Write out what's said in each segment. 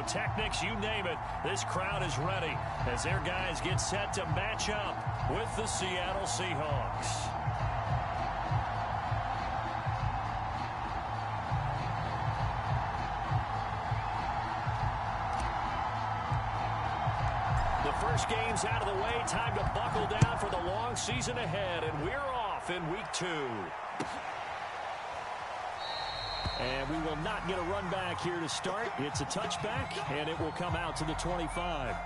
pyrotechnics, you name it. This crowd is ready as their guys get set to match up with the Seattle Seahawks. The first game's out of the way. Time to buckle down for the long season ahead, and we're off in week 2. And we will not get a run back here to start. It's a touchback, and it will come out to the 25.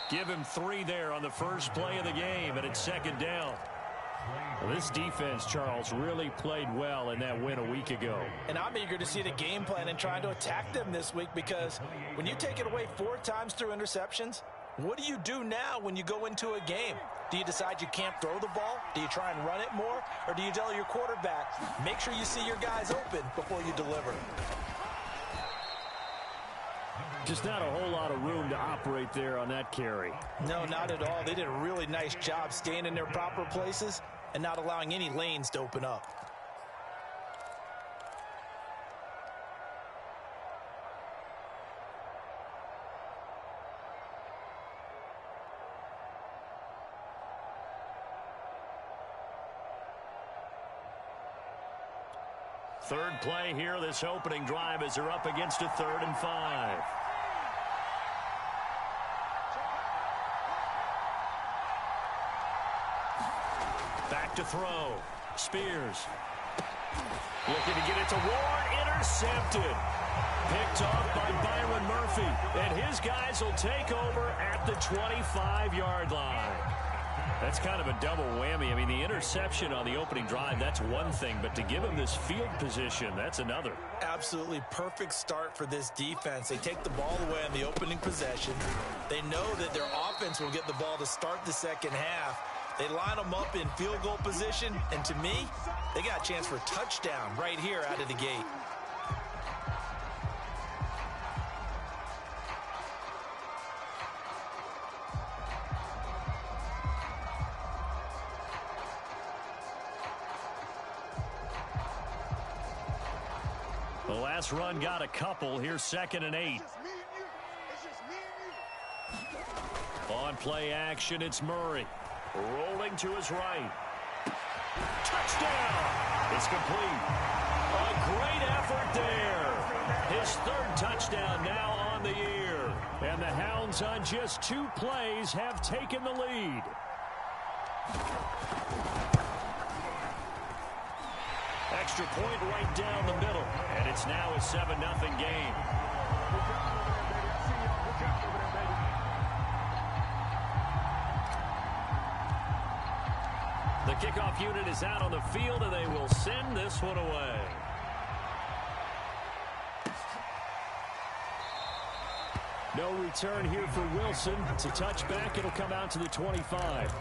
Give him 3 there on the first play of the game, and it's second down. Well, this defense, Charles, really played well in that win a week ago. And I'm eager to see the game plan and trying to attack them this week, because when you take it away 4 times through interceptions, what do you do now when you go into a game? Do you decide you can't throw the ball? Do you try and run it more? Or do you tell your quarterback, make sure you see your guys open before you deliver? Just not a whole lot of room to operate there on that carry. No, not at all. They did a really nice job staying in their proper places and not allowing any lanes to open up. Third play here, this opening drive, as they're up against a 3rd and 5. Back to throw. Spears. Looking to get it to Ward. Intercepted. Picked off by Byron Murphy. And his guys will take over at the 25-yard line. That's kind of a double whammy. I mean, the interception on the opening drive, that's one thing. But to give him this field position, that's another. Absolutely perfect start for this defense. They take the ball away on the opening possession. They know that their offense will get the ball to start the second half. They line them up in field goal position, and to me, they got a chance for a touchdown right here out of the gate. The last run got a couple. Here's 2nd and 8. On play action, it's Murray. Rolling to his right. Touchdown! It's complete. A great effort there. His 3rd touchdown now on the year. And the Hounds on just 2 plays have taken the lead. Extra point right down the middle. And it's now a 7-0 game. The kickoff unit is out on the field, and they will send this one away. No return here for Wilson. It's a touchback. It'll come out to the 25.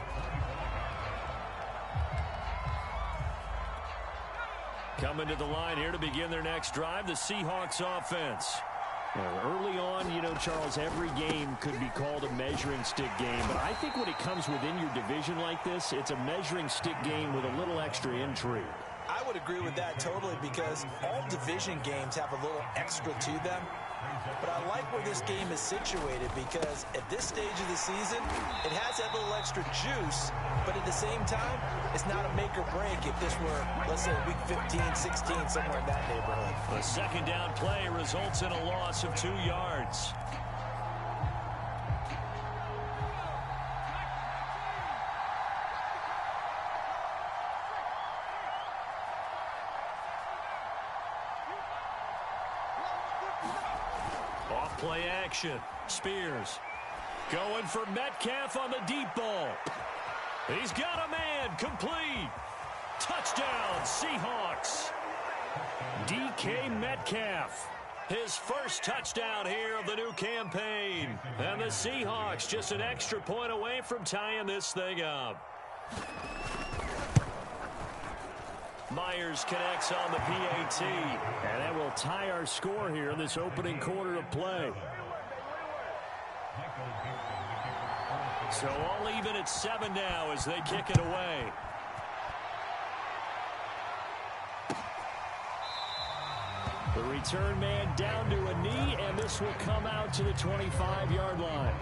Coming to the line here to begin their next drive, the Seahawks offense. Early on, you know, Charles, every game could be called a measuring stick game. But I think when it comes within your division like this, it's a measuring stick game with a little extra intrigue. I would agree with that totally, because all division games have a little extra to them. But I like where this game is situated, because at this stage of the season, it has that little extra juice. But at the same time, it's not a make or break if this were, let's say, week 15, 16, somewhere in that neighborhood. The 2nd down play results in a loss of 2 yards. Play action. Spears going for Metcalf on the deep ball. He's got a man. Complete. Touchdown, Seahawks. DK Metcalf. His first touchdown here of the new campaign. And the Seahawks just an extra point away from tying this thing up. Myers connects on the PAT. And that will tie our score here in this opening quarter of play. So all even at 7 now as they kick it away. The return man down to a knee, and this will come out to the 25-yard line.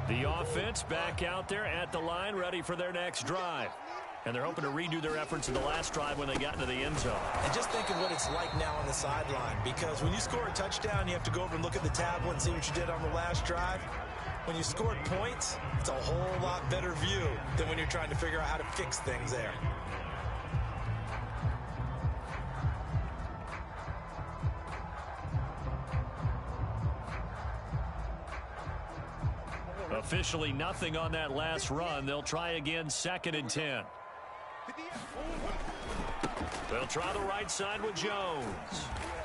The offense back out there at the line, ready for their next drive. And they're hoping to redo their efforts in the last drive when they got into the end zone. And just think of what it's like now on the sideline, because when you score a touchdown, you have to go over and look at the tablet and see what you did on the last drive. When you scored points, it's a whole lot better view than when you're trying to figure out how to fix things there. Officially nothing on that last run. They'll try again, 2nd and 10. They'll try the right side with Jones.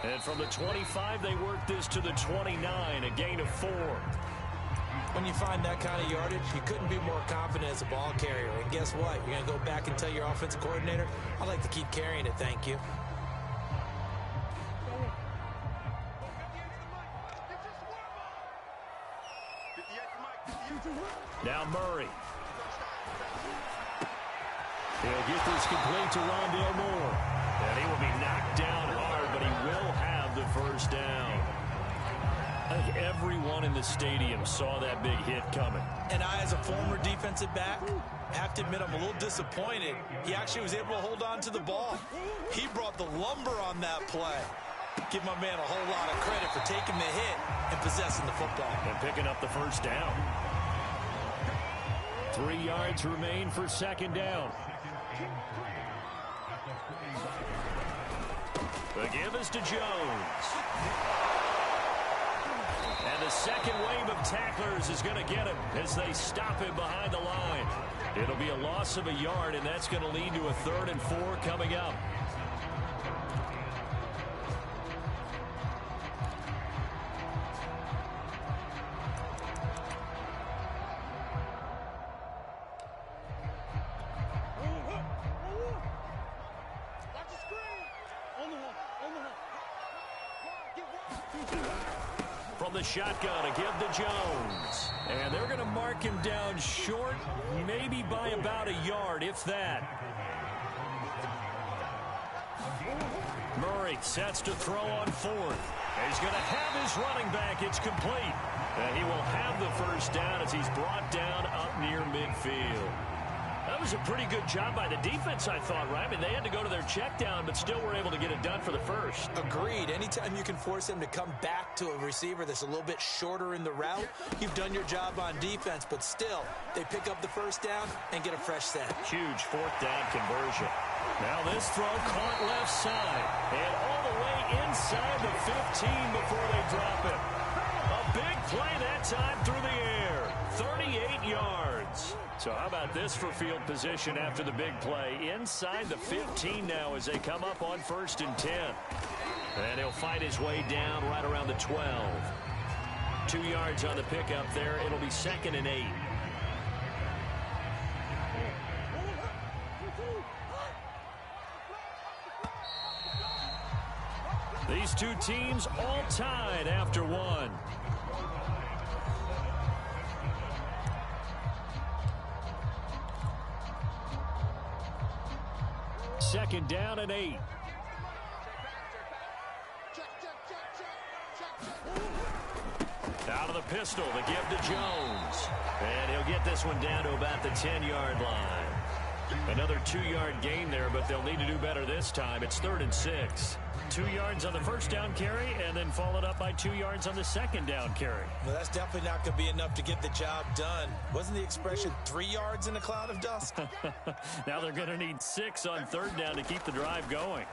And from the 25, they work this to the 29, a gain of 4. When you find that kind of yardage, you couldn't be more confident as a ball carrier. And guess what? You're going to go back and tell your offensive coordinator, I'd like to keep carrying it, thank you. Now Murray. He'll get this complete to Rondale Moore. And he will be knocked down hard, but he will have the first down. I think everyone in the stadium saw that big hit coming. And I, as a former defensive back, have to admit I'm a little disappointed. He actually was able to hold on to the ball. He brought the lumber on that play. Give my man a whole lot of credit for taking the hit and possessing the football. And picking up the first down. 3 yards remain for 2nd down. The give is to Jones. And the second wave of tacklers is going to get him as they stop him behind the line. It'll be a loss of a yard, and that's going to lead to a 3rd and 4 coming up. From the shotgun, a give to Jones. And they're going to mark him down short, maybe by about a yard, if that. Murray sets to throw on 4th. He's going to have his running back. It's complete. And he will have the first down as he's brought down up near midfield. That was a pretty good job by the defense, I thought, right? I mean, they had to go to their check down, but still were able to get it done for the first. Agreed. Anytime you can force him to come back to a receiver that's a little bit shorter in the route, you've done your job on defense, but still, they pick up the first down and get a fresh set. Huge 4th down conversion. Now this throw caught left side, and all the way inside the 15 before they drop it. A big play that time through the air. 38 yards. So how about this for field position after the big play? Inside the 15 now as they come up on 1st and 10. And he'll fight his way down right around the 12. 2 yards on the pickup there. It'll be 2nd and 8. These two teams all tied after 1. Second down and 8. Out of the pistol, the give to Jones. And he'll get this one down to about the 10-yard line. Another 2-yard gain there, but they'll need to do better this time. It's 3rd and 6. 2 yards on the first down carry, and then followed up by 2 yards on the second down carry. Well, that's definitely not going to be enough to get the job done. Wasn't the expression 3 yards in a cloud of dust? Now they're going to need 6 on 3rd down to keep the drive going.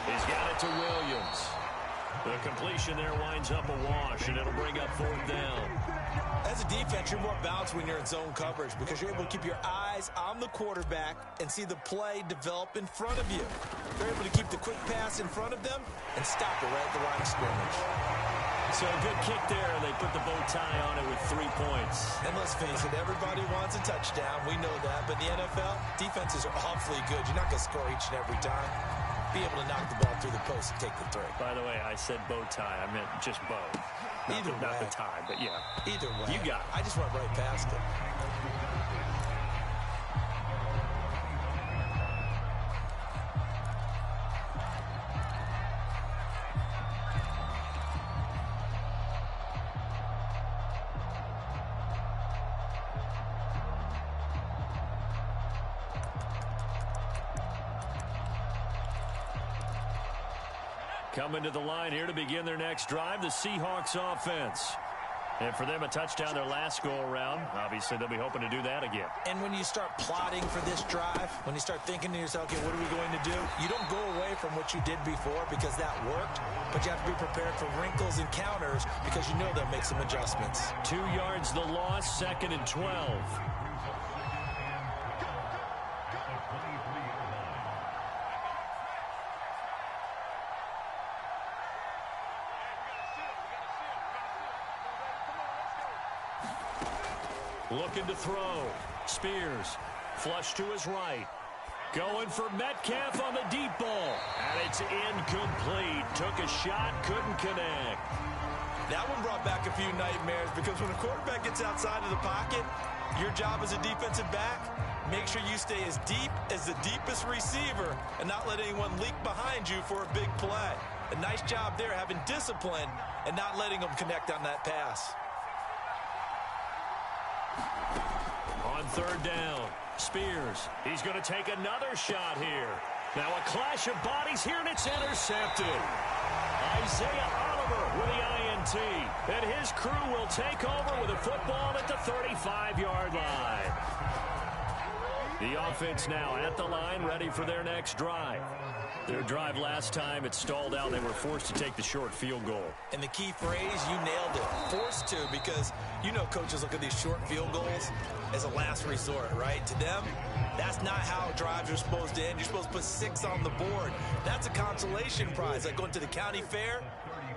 He's got it to Williams. The completion there winds up a wash, and it'll bring up 4th down. As a defense, you're more balanced when you're in zone coverage because you're able to keep your eyes on the quarterback and see the play develop in front of you. They're able to keep the quick pass in front of them and stop it right at the line of scrimmage. So a good kick there, and they put the bow tie on it with 3 points. And let's face it, everybody wants a touchdown. We know that. But in the NFL, defenses are awfully good. You're not going to score each and every time. Be able to knock the ball through the post and take the 3. By the way, I said bow tie. I meant just bow. Not the tie, but yeah. Either way. You got it. I just went right past it. Coming to the line here to begin their next drive, the Seahawks offense. And for them, a touchdown their last go-around. Obviously, they'll be hoping to do that again. And when you start plotting for this drive, when you start thinking to yourself, okay, what are we going to do? You don't go away from what you did before because that worked, but you have to be prepared for wrinkles and counters because you know they'll make some adjustments. 2 yards the loss, 2nd and 12. Looking to throw. Spears. Flush to his right. Going for Metcalf on the deep ball. And it's incomplete. Took a shot, couldn't connect. That one brought back a few nightmares because when a quarterback gets outside of the pocket, your job as a defensive back, make sure you stay as deep as the deepest receiver and not let anyone leak behind you for a big play. A nice job there having discipline and not letting them connect on that pass. On 3rd down, Spears. He's going to take another shot here. Now a clash of bodies here, and it's intercepted. Isaiah Oliver with the INT. And his crew will take over with a football at the 35-yard line. The offense now at the line, ready for their next drive. Their drive last time, it stalled out. They were forced to take the short field goal. And the key phrase, you nailed it. Forced to, because you know coaches look at these short field goals as a last resort, right? To them, that's not how drives are supposed to end. You're supposed to put 6 on the board. That's a consolation prize. Like going to the county fair,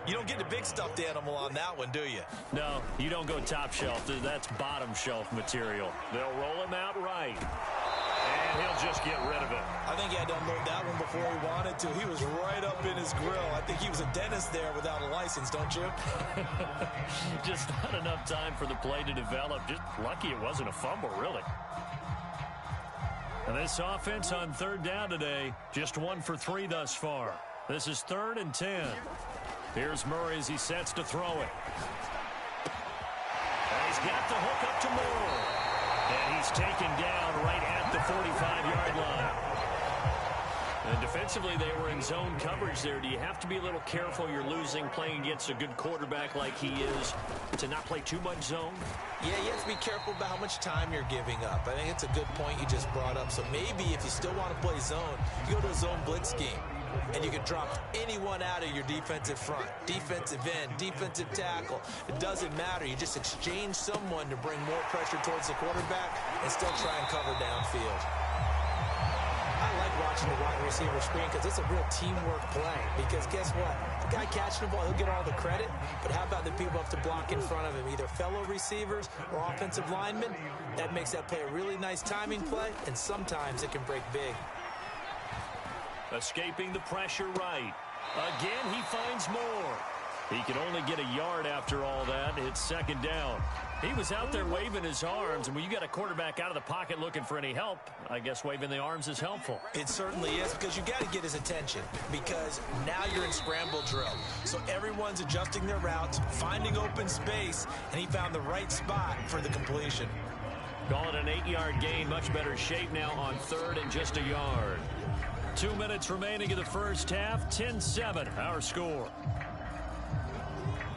you don't get the big stuffed animal on that one, do you? No, you don't go top shelf. That's bottom shelf material. They'll roll him out right. And he'll just get rid of it. I think he had to unload that one before he wanted to. He was right up in his grill. I think he was a dentist there without a license, don't you? Just not enough time for the play to develop. Just lucky it wasn't a fumble, really. And this offense on 3rd down today, just 1 for 3 thus far. This is 3rd and 10. Here's Murray as he sets to throw it. And he's got the hook up to Moore. And he's taken down right at the 45-yard line. And defensively, they were in zone coverage there. Do you have to be a little careful? You're losing, playing against a good quarterback like he is, to not play too much zone? Yeah, you have to be careful about how much time you're giving up. I think it's a good point you just brought up. So maybe if you still want to play zone, you go to a zone blitz scheme. And you can drop anyone out of your defensive front, defensive end, defensive tackle. It doesn't matter. You just exchange someone to bring more pressure towards the quarterback and still try and cover downfield. I like watching the wide receiver screen because it's a real teamwork play. Because guess what? The guy catching the ball, he'll get all the credit. But how about the people up to block in front of him, either fellow receivers or offensive linemen? That makes that play a really nice timing play, and sometimes it can break big. Escaping the pressure right. Again, he finds more. He can only get a yard after all that. It's 2nd down. He was out there waving his arms, and when you got a quarterback out of the pocket looking for any help, I guess waving the arms is helpful. It certainly is, because you got to get his attention, because now you're in scramble drill. So everyone's adjusting their routes, finding open space, and he found the right spot for the completion. Call it an 8-yard gain. Much better shape now on 3rd and just a yard. 2 minutes remaining in the first half. 10-7 our score.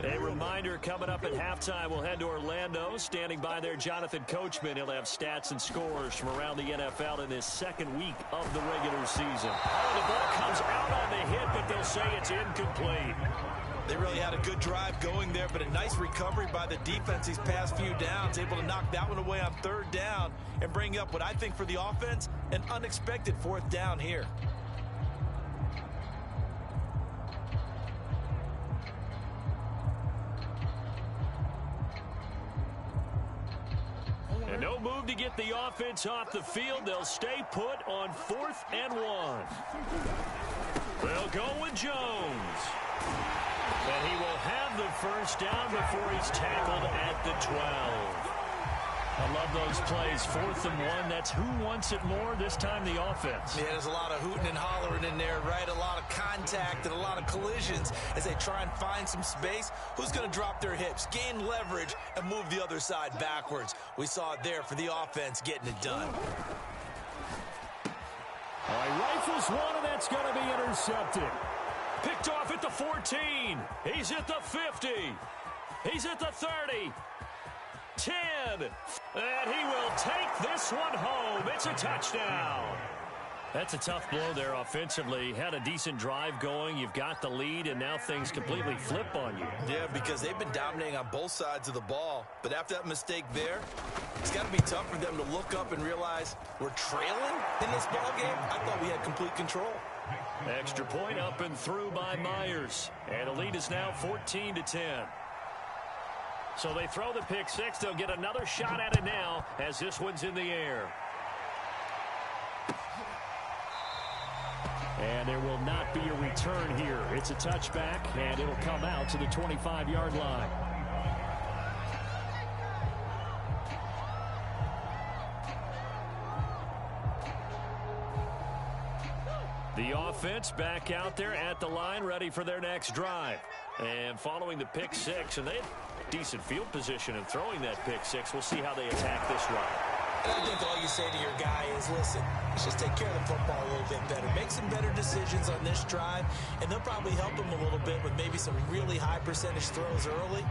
A reminder, coming up at halftime, we'll head to Orlando. Standing by there, Jonathan Coachman. He'll have stats and scores from around the NFL in his second week of the regular season. Oh, the ball comes out on the hit, but they'll say it's incomplete. They really had a good drive going there, but a nice recovery by the defense these past few downs, able to knock that one away on 3rd down and bring up what I think for the offense, an unexpected 4th down here. And no move to get the offense off the field. They'll stay put on 4th and 1. They'll go with Jones. And he will have the first down before he's tackled at the 12. I love those plays. 4th and 1. That's who wants it more, this time the offense. Yeah, there's a lot of hooting and hollering in there, right? A lot of contact and a lot of collisions as they try and find some space. Who's going to drop their hips, gain leverage, and move the other side backwards? We saw it there for the offense getting it done. All right, rifles one, and that's going to be intercepted. Picked off at the 14. He's at the 50. He's at the 30. 10. And he will take this one home. It's a touchdown. That's a tough blow there offensively. Had a decent drive going. You've got the lead, and now things completely flip on you. Yeah, because they've been dominating on both sides of the ball. But after that mistake there, it's got to be tough for them to look up and realize we're trailing in this ball game. I thought we had complete control. Extra point up and through by Myers. And the lead is now 14-10. So they throw the pick six. They'll get another shot at it now as this one's in the air. And there will not be a return here. It's a touchback, and it'll come out to the 25-yard line. The offense back out there at the line, ready for their next drive. And following the pick six, and they have decent field position in throwing that pick six. We'll see how they attack this drive. I think all you say to your guy is, listen, let's just take care of the football a little bit better. Make some better decisions on this drive, and they'll probably help him a little bit with maybe some really high percentage throws early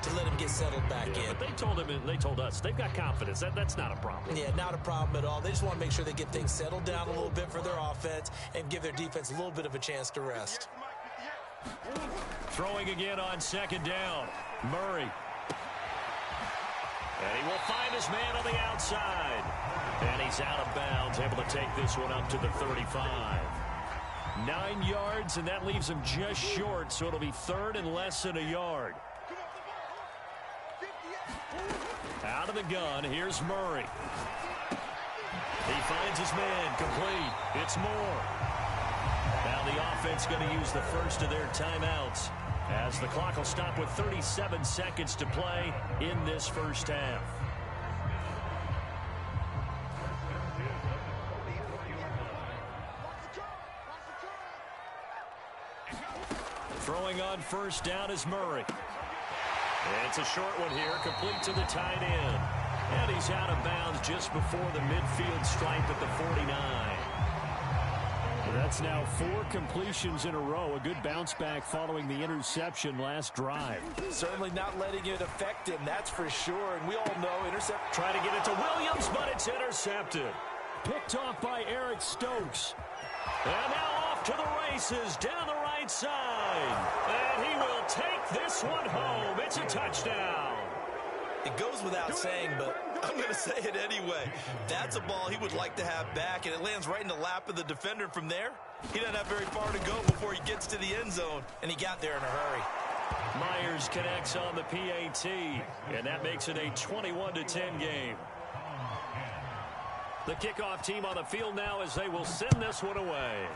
to let him get settled back in. But they told him, and they told us, they've got confidence. That's not a problem. Yeah, not a problem at all. They just want to make sure they get things settled down a little bit for their offense and give their defense a little bit of a chance to rest. Throwing again on second down. Murray. And he will find his man on the outside. And he's out of bounds, able to take this one up to the 35. 9 yards, and that leaves him just short, so it'll be third and less than a yard. Out of the gun, here's Murray. He finds his man, complete. It's Moore. Now the offense going to use the first of their timeouts, as the clock will stop with 37 seconds to play in this first half. Throwing on first down is Murray. And it's a short one here, complete to the tight end. And he's out of bounds just before the midfield stripe at the 49. That's now 4 completions in a row. A good bounce back following the interception last drive. Certainly not letting it affect him, that's for sure. And we all know intercept. Trying to get it to Williams, but it's intercepted. Picked off by Eric Stokes. And now off to the races down the right side. And he will take this one home. It's a touchdown. It goes without saying, but I'm going to say it anyway. That's a ball he would like to have back, and it lands right in the lap of the defender from there. He doesn't have very far to go before he gets to the end zone, and he got there in a hurry. Myers connects on the PAT, and that makes it a 21-10 game. The kickoff team on the field now as they will send this one away.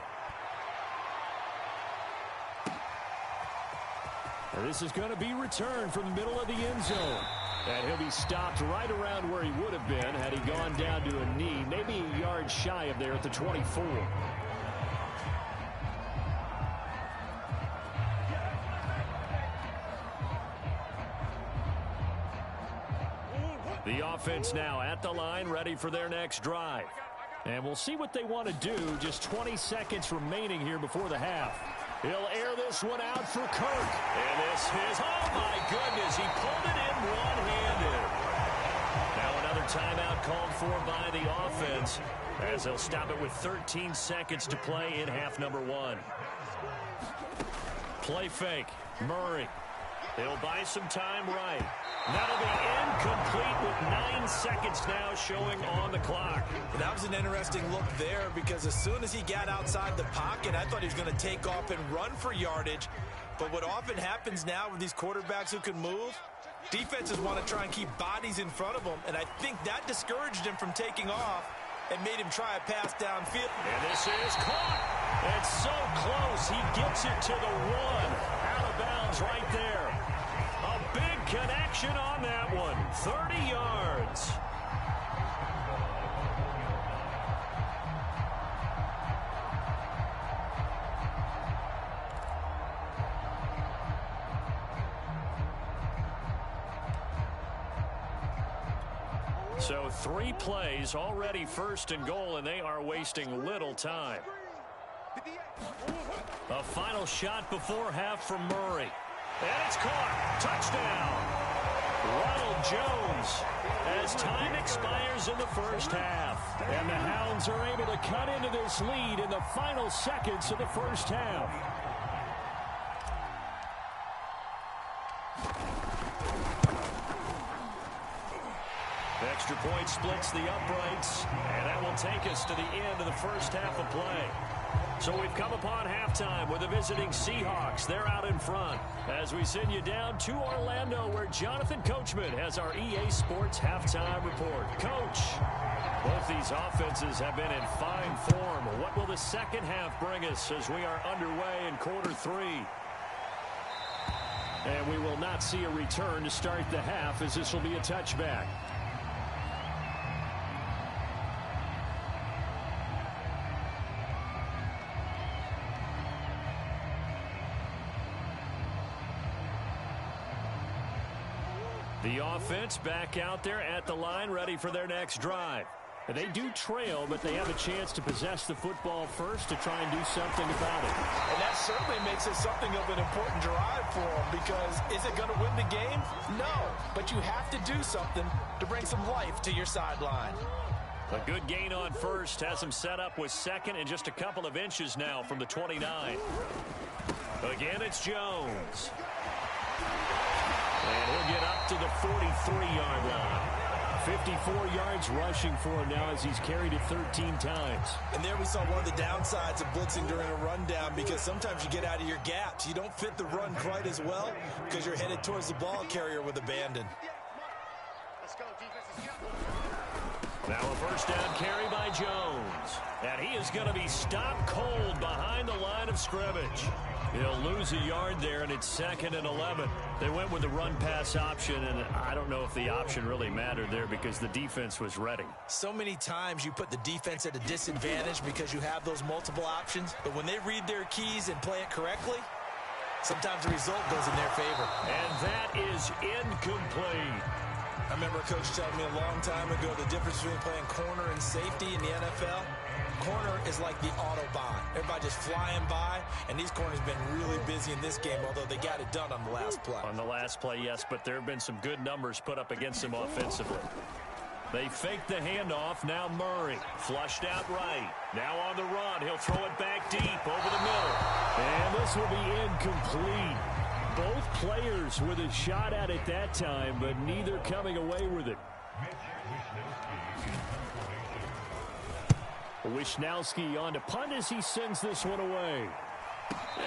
And this is going to be returned from the middle of the end zone. And he'll be stopped right around where he would have been had he gone down to a knee, maybe a yard shy of there at the 24. The offense now at the line, ready for their next drive. And we'll see what they want to do. Just 20 seconds remaining here before the half. He'll air this one out for Kirk. And this is, oh my goodness, he pulled it in one-handed. Now another timeout called for by the offense as they'll stop it with 13 seconds to play in half number 1. Play fake. Murray. He'll buy some time right. That'll be incomplete with 9 seconds now showing on the clock. That was an interesting look there because as soon as he got outside the pocket, I thought he was going to take off and run for yardage. But what often happens now with these quarterbacks who can move, defenses want to try and keep bodies in front of them, and I think that discouraged him from taking off and made him try a pass downfield. And this is caught. It's so close. He gets it to the 1. Out of bounds right there. A big connection on that one. 30 yards. So 3 plays already first and goal, and they are wasting little time. A final shot before half from Murray. And it's caught. Touchdown. Ronald Jones as time expires in the first half. And the Hounds are able to cut into this lead in the final seconds of the first half. Extra point splits the uprights, and that will take us to the end of the first half of play. So we've come upon halftime with the visiting Seahawks. They're out in front as we send you down to Orlando where Jonathan Coachman has our EA Sports halftime report. Coach, both these offenses have been in fine form. What will the second half bring us as we are underway in quarter 3? And we will not see a return to start the half as this will be a touchback. The offense back out there at the line, ready for their next drive. They do trail, but they have a chance to possess the football first to try and do something about it. And that certainly makes it something of an important drive for them because is it going to win the game? No, but you have to do something to bring some life to your sideline. A good gain on first has him set up with second and just a couple of inches now from the 29. Again, it's Jones. And he'll get up to the 43-yard line. 54 yards rushing for him now as he's carried it 13 times. And there we saw one of the downsides of blitzing during a rundown because sometimes you get out of your gaps. You don't fit the run quite as well because you're headed towards the ball carrier with abandon. Now a first down carry by Jones. And he is going to be stopped cold behind the line of scrimmage. He'll lose a yard there, and it's 2nd and 11. They went with the run-pass option, and I don't know if the option really mattered there because the defense was ready. So many times you put the defense at a disadvantage because you have those multiple options, but when they read their keys and play it correctly, sometimes the result goes in their favor. And that is incomplete. I remember a coach telling me a long time ago the difference between playing corner and safety in the NFL. Corner is like the Autobahn. Everybody just flying by, and these corners have been really busy in this game, although they got it done on the last play. On the last play, yes, but there have been some good numbers put up against them offensively. They fake the handoff. Now Murray flushed out right. Now on the run. He'll throw it back deep over the middle. And this will be incomplete. Both players with a shot at it that time, but neither coming away with it. Wisnowski on to punt as he sends this one away.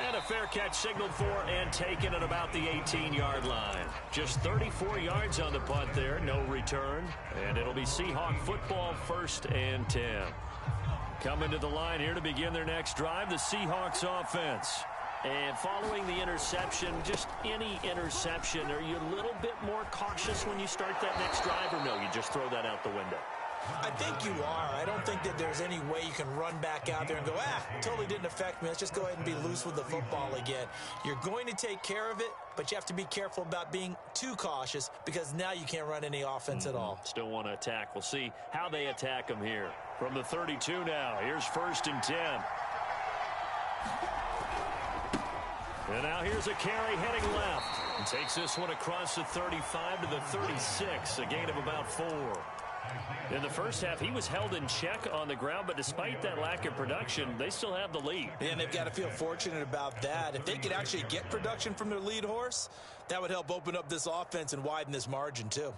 And a fair catch signaled for and taken at about the 18-yard line. Just 34 yards on the punt there, no return. And it'll be Seahawk football, 1st and 10. Coming to the line here to begin their next drive, the Seahawks offense. And following the interception, just any interception, are you a little bit more cautious when you start that next drive, or no, you just throw that out the window? I think you are. I don't think that there's any way you can run back out there and go, totally didn't affect me. Let's just go ahead and be loose with the football again. You're going to take care of it, but you have to be careful about being too cautious because now you can't run any offense at all. Still want to attack. We'll see how they attack him here. From the 32 now, here's 1st and 10. And now here's a carry heading left. And takes this one across the 35 to the 36, a gain of about 4. In the first half, he was held in check on the ground, but despite that lack of production, they still have the lead. And they've got to feel fortunate about that. If they could actually get production from their lead horse, that would help open up this offense and widen this margin too.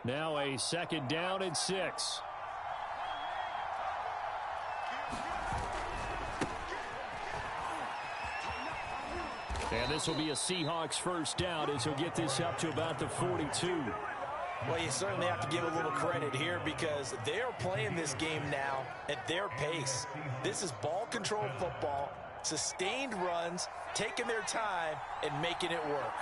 Now a 2nd down and 6. And this will be a Seahawks 1st down as he'll get this up to about the 42. Well, you certainly have to give a little credit here because they are playing this game now at their pace. This is ball control football, sustained runs, taking their time, and making it work.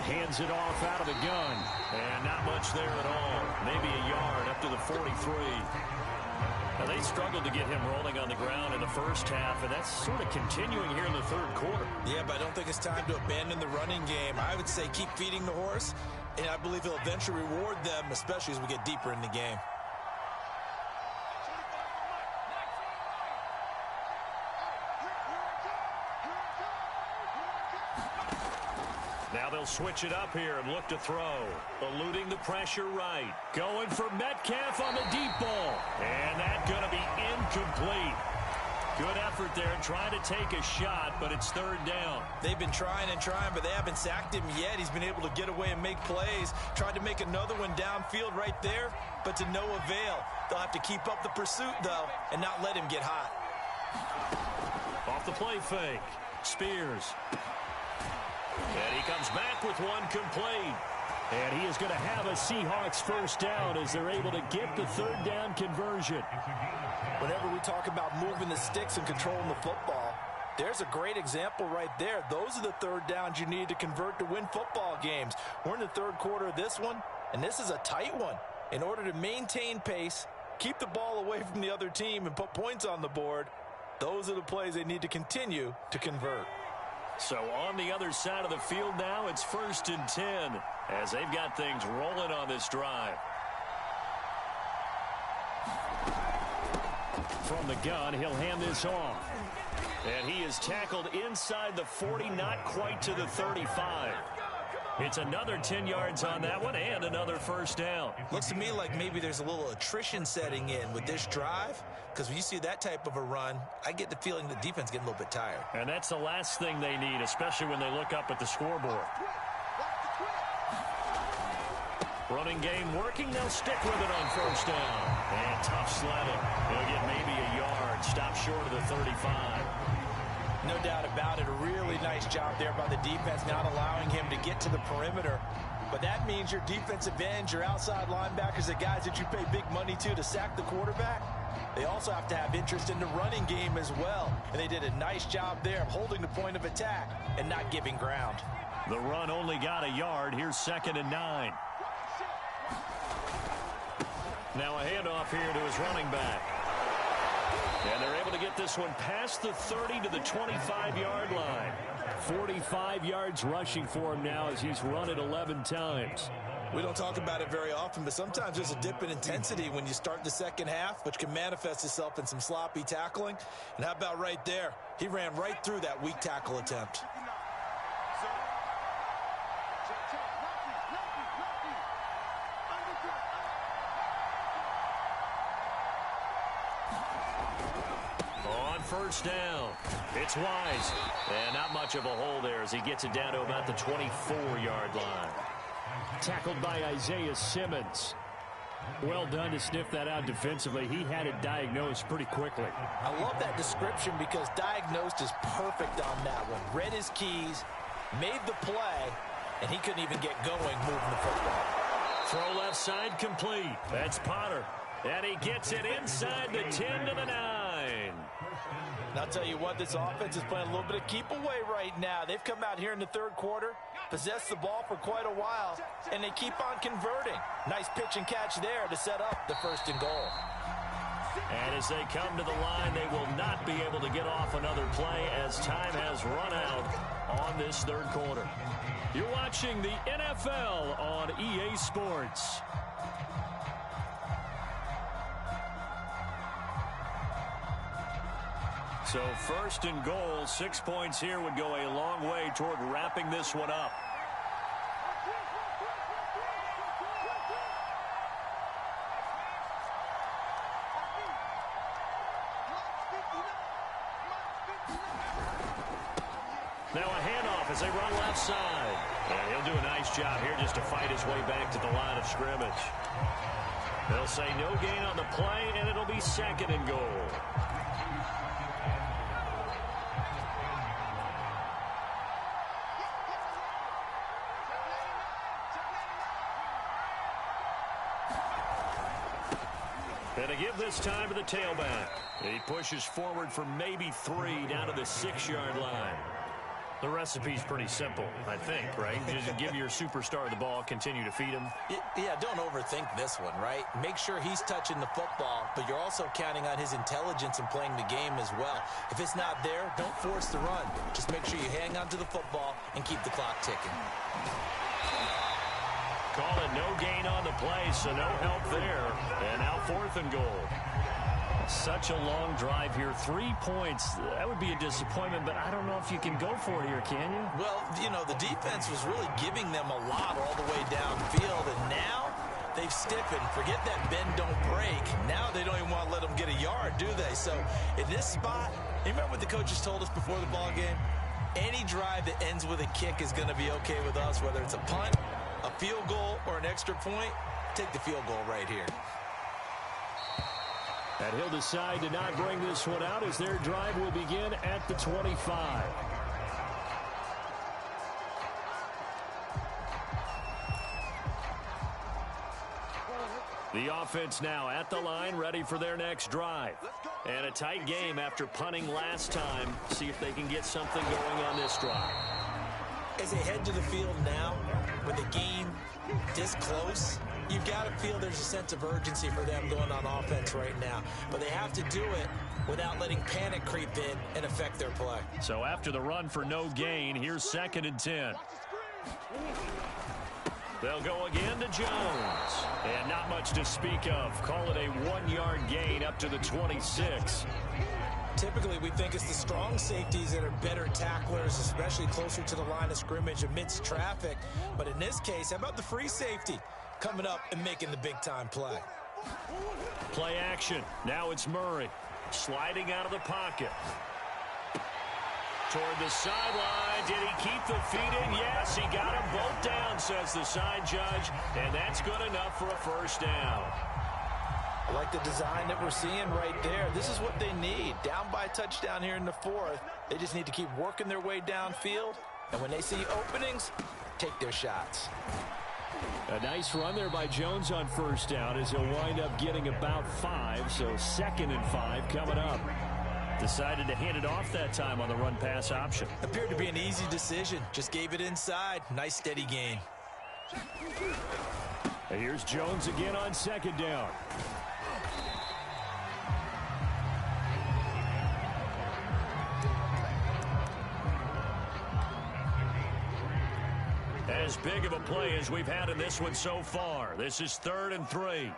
Hands it off out of the gun. And not much there at all. Maybe a yard up to the 43. Now, they struggled to get him rolling on the ground in the first half, and that's sort of continuing here in the 3rd quarter. Yeah, but I don't think it's time to abandon the running game. I would say keep feeding the horse, and I believe he'll eventually reward them, especially as we get deeper in the game. Now they'll switch it up here and look to throw. Eluding the pressure right. Going for Metcalf on the deep ball. And that's going to be incomplete. Good effort there trying to take a shot, but it's 3rd down. They've been trying and trying, but they haven't sacked him yet. He's been able to get away and make plays. Tried to make another one downfield right there, but to no avail. They'll have to keep up the pursuit, though, and not let him get hot. Off the play fake. Spears. And he comes back with one complete. And he is going to have a Seahawks 1st down as they're able to get the 3rd down conversion. Whenever we talk about moving the sticks and controlling the football, there's a great example right there. Those are the 3rd downs you need to convert to win football games. We're in the 3rd quarter of this one, and this is a tight one. In order to maintain pace, keep the ball away from the other team, and put points on the board, those are the plays they need to continue to convert. So on the other side of the field now, it's 1st and 10 as they've got things rolling on this drive. From the gun, he'll hand this off. And he is tackled inside the 40, not quite to the 35. It's another 10 yards on that one and another 1st down. Looks to me like maybe there's a little attrition setting in with this drive, because when you see that type of a run, I get the feeling the defense getting a little bit tired. And that's the last thing they need, especially when they look up at the scoreboard. Running game working. They'll stick with it on 1st down. And tough sledding. They'll get maybe a yard. Stop short of the 35. No doubt about it. A really nice job there by the defense, not allowing him to get to the perimeter. But that means your defensive ends, your outside linebackers, the guys that you pay big money to sack the quarterback, they also have to have interest in the running game as well. And they did a nice job there of holding the point of attack and not giving ground. The run only got a yard. Here's 2nd and 9. Now a handoff here to his running back. And they're able to get this one past the 30 to the 25-yard line. 45 yards rushing for him now as he's run it 11 times. We don't talk about it very often, but sometimes there's a dip in intensity when you start the second half, which can manifest itself in some sloppy tackling. And how about right there? He ran right through that weak tackle attempt. On 1st down, it's Wise. And not much of a hole there as he gets it down to about the 24-yard line. Tackled by Isaiah Simmons. Well done to sniff that out defensively. He had it diagnosed pretty quickly. I love that description because diagnosed is perfect on that one. Read his keys, made the play, and he couldn't even get going moving the football. Throw left side complete. That's Potter. And he gets it inside the 10 to the 9. And I'll tell you what, this offense is playing a little bit of keep away right now. They've come out here in the third quarter, possessed the ball for quite a while, and they keep on converting. Nice pitch and catch there to set up the 1st and goal. And as they come to the line, they will not be able to get off another play as time has run out on this third quarter. You're watching the NFL on EA Sports. So 1st and goal, 6 points here would go a long way toward wrapping this one up. Now a handoff as they run left side. And he'll do a nice job here just to fight his way back to the line of scrimmage. They'll say no gain on the play, and it'll be 2nd and goal. And to give this time to the tailback. He pushes forward for maybe 3 down to the 6-yard line. The recipe's pretty simple, I think, right? Just give your superstar the ball, continue to feed him. Yeah, don't overthink this one, right? Make sure he's touching the football, but you're also counting on his intelligence in playing the game as well. If it's not there, don't force the run. Just make sure you hang on to the football and keep the clock ticking. Call it no gain on the play, so no help there. And now 4th and goal. Such a long drive here. 3 points. That would be a disappointment, but I don't know if you can go for it here, can you? Well, you know, the defense was really giving them a lot all the way downfield, and now they've stiffened. Forget that bend, don't break. Now they don't even want to let them get a yard, do they? So in this spot, you remember what the coaches told us before the ball game? Any drive that ends with a kick is going to be okay with us, whether it's a punt, a field goal, or an extra point. Take the field goal right here. And he'll decide to not bring this one out as their drive will begin at the 25. The offense now at the line, ready for their next drive. And a tight game after punting last time. See if they can get something going on this drive. As they head to the field now, with the game this close, you've got to feel there's a sense of urgency for them going on offense right now. But they have to do it without letting panic creep in and affect their play. So after the run for no gain, here's 2nd and 10. They'll go again to Jones. And not much to speak of. Call it a 1-yard gain up to the 26. Typically, we think it's the strong safeties that are better tacklers, especially closer to the line of scrimmage amidst traffic. But in this case, how about the free safety coming up and making the big-time play? Play action. Now it's Murray sliding out of the pocket. Toward the sideline. Did he keep the feet in? Yes, he got them both down, says the side judge. And that's good enough for a 1st down. I like the design that we're seeing right there. This is what they need. Down by a touchdown here in the 4th. They just need to keep working their way downfield. And when they see openings, take their shots. A nice run there by Jones on 1st down as he'll wind up getting about 5. So 2nd and 5 coming up. Decided to hand it off that time on the run-pass option. Appeared to be an easy decision. Just gave it inside. Nice steady gain. And here's Jones again on 2nd down. As big of a play as we've had in this one so far. This is 3rd and 3.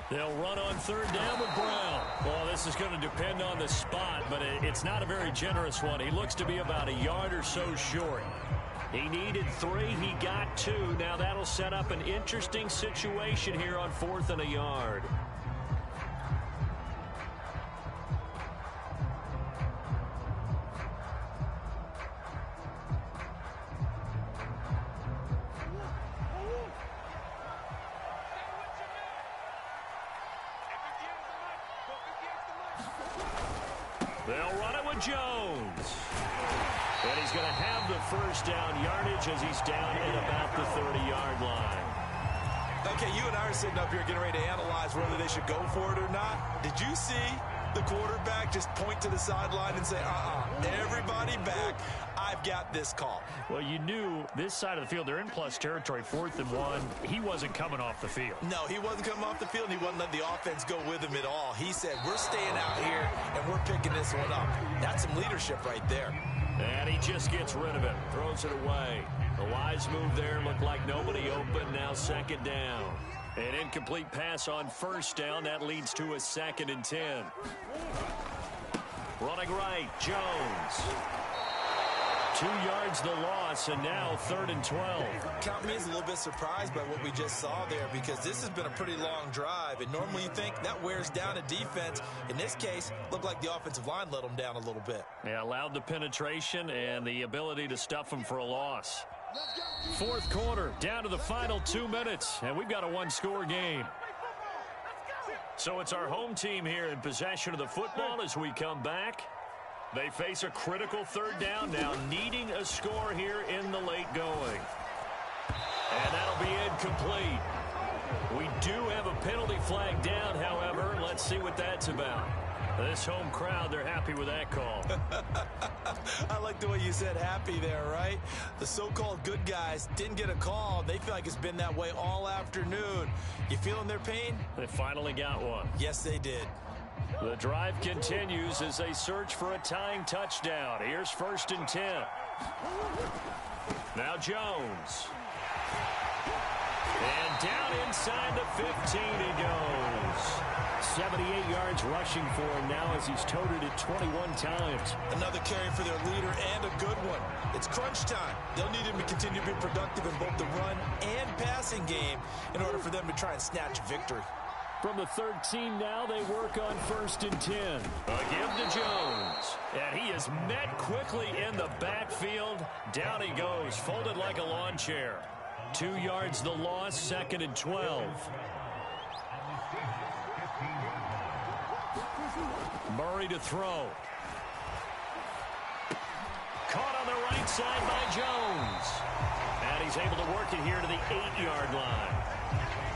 They'll run on 3rd down with Brown. Well, this is going to depend on the spot, but it's not a very generous one. He looks to be about a yard or so short. He needed 3. He got 2. Now that'll set up an interesting situation here on 4th and a yard. They'll run it with Jones. And he's going to have the 1st down yardage as he's down at about the 30-yard line. Okay, you and I are sitting up here getting ready to analyze whether they should go for it or not. Did you see the quarterback just point to the sideline and say, everybody back. I've got this call. Well, you knew this side of the field, they're in plus territory, 4th and 1. He wasn't coming off the field. No, he wasn't coming off the field, and he wasn't letting the offense go with him at all. He said, we're staying out here, and we're picking this one up. That's some leadership right there. And he just gets rid of it, throws it away. The wise move there, looked like nobody open, now 2nd down. An incomplete pass on 1st down, that leads to a 2nd and 10. Running right, Jones. 2 yards the loss, and now 3rd and 12. Count me as a little bit surprised by what we just saw there, because this has been a pretty long drive, and normally you think that wears down a defense. In this case, looked like the offensive line let them down a little bit. Yeah, allowed the penetration and the ability to stuff them for a loss. 4th quarter, down to the final 2 minutes, and we've got a 1-score game. So it's our home team here in possession of the football as we come back. They face a critical 3rd down now, needing a score here in the late going. And that'll be incomplete. We do have a penalty flag down, however. Let's see what that's about. This home crowd, they're happy with that call. I like the way you said happy there, right? The so-called good guys didn't get a call. They feel like it's been that way all afternoon. You feeling their pain? They finally got one. Yes, they did. The drive continues as they search for a tying touchdown. Here's 1st and 10. Now Jones. And down inside the 15 he goes. 78 yards rushing for him now as he's toted it 21 times. Another carry for their leader and a good one. It's crunch time. They'll need him to continue to be productive in both the run and passing game in order for them to try and snatch a victory. From the 13 now, they work on 1st and 10. A give to Jones. And he is met quickly in the backfield. Down he goes, folded like a lawn chair. 2 yards the loss, 2nd and 12. Murray to throw. Caught on the right side by Jones. And he's able to work it here to the 8-yard line.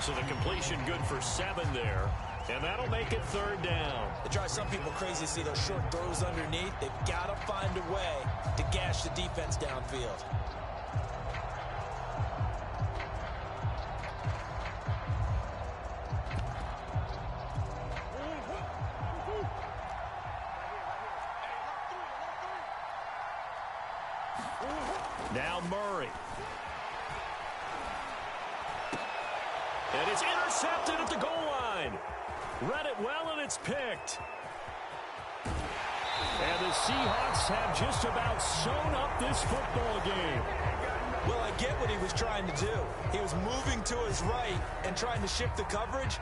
So the completion good for 7 there. And that'll make it 3rd down. It drives some people crazy to see those short throws underneath. They've got to find a way to gash the defense downfield. Now Murray. And it's intercepted at the goal line. Read it well, and it's picked. And the Seahawks have just about sewn up this football game. Well, I get what he was trying to do. He was moving to his right and trying to shift the coverage,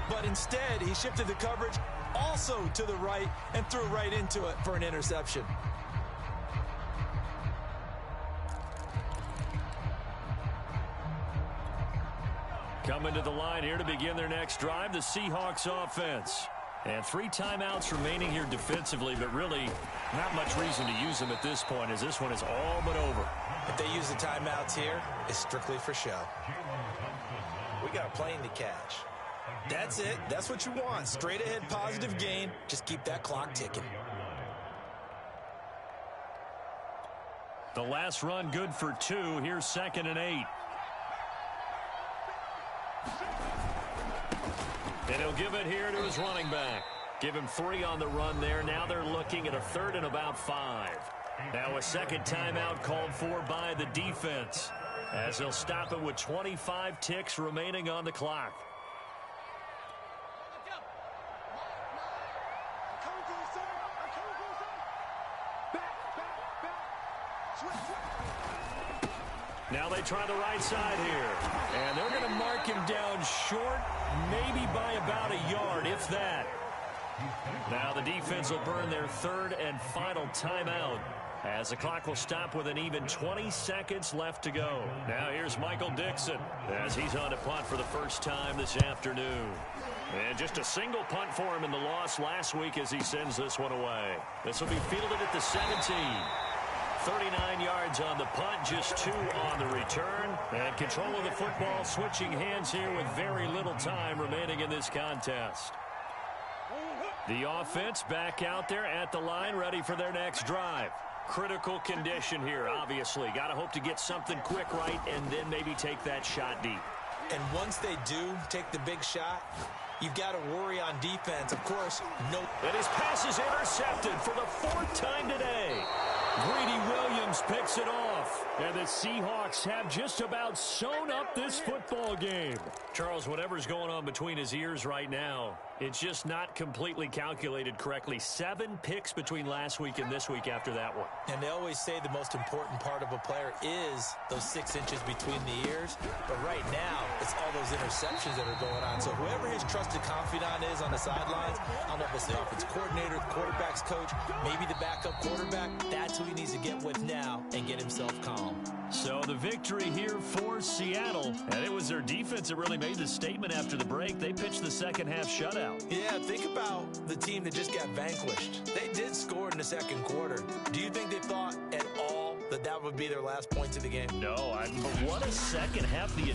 but instead he shifted the coverage also to the right and threw right into it for an interception. Coming to the line here to begin their next drive, the Seahawks offense. And 3 timeouts remaining here defensively, but really not much reason to use them at this point as this one is all but over. If they use the timeouts here, it's strictly for show. We got a plane to catch. That's it. That's what you want. Straight ahead positive gain. Just keep that clock ticking. The last run good for 2. Here's 2nd and 8. And he'll give it here to his running back. Give him 3 on the run there. Now they're looking at a 3rd and about 5. Now a second timeout called for by the defense as they'll stop it with 25 ticks remaining on the clock. Now they try the right side here. And they're going to mark him down short, maybe by about a yard, if that. Now the defense will burn their 3rd and final timeout as the clock will stop with an even 20 seconds left to go. Now here's Michael Dixon as he's on to punt for the first time this afternoon. And just a single punt for him in the loss last week as he sends this one away. This will be fielded at the 17. 39 yards on the punt, just 2 on the return. And control of the football switching hands here with very little time remaining in this contest. The offense back out there at the line, ready for their next drive. Critical condition here, obviously. Got to hope to get something quick right and then maybe take that shot deep. And once they do take the big shot, you've got to worry on defense. Of course, no. And his pass is intercepted for the 4th time today. Greedy Williams picks it off. And the Seahawks have just about sewn up this football game. Charles, whatever's going on between his ears right now, it's just not completely calculated correctly. 7 picks between last week and this week after that one. And they always say the most important part of a player is those 6 inches between the ears. But right now, it's all those interceptions that are going on. So whoever his trusted confidant is on the sidelines, I don't know if it's the offense coordinator, the quarterback's coach, maybe the backup quarterback, that's who he needs to get with now and get himself calm. So the victory here for Seattle, and it was their defense that really made the statement after the break. They pitched the second half shutout. Yeah, think about the team that just got vanquished. They did score in the second quarter. Do you think they thought at all that that would be their last points of the game? No, but what a second half the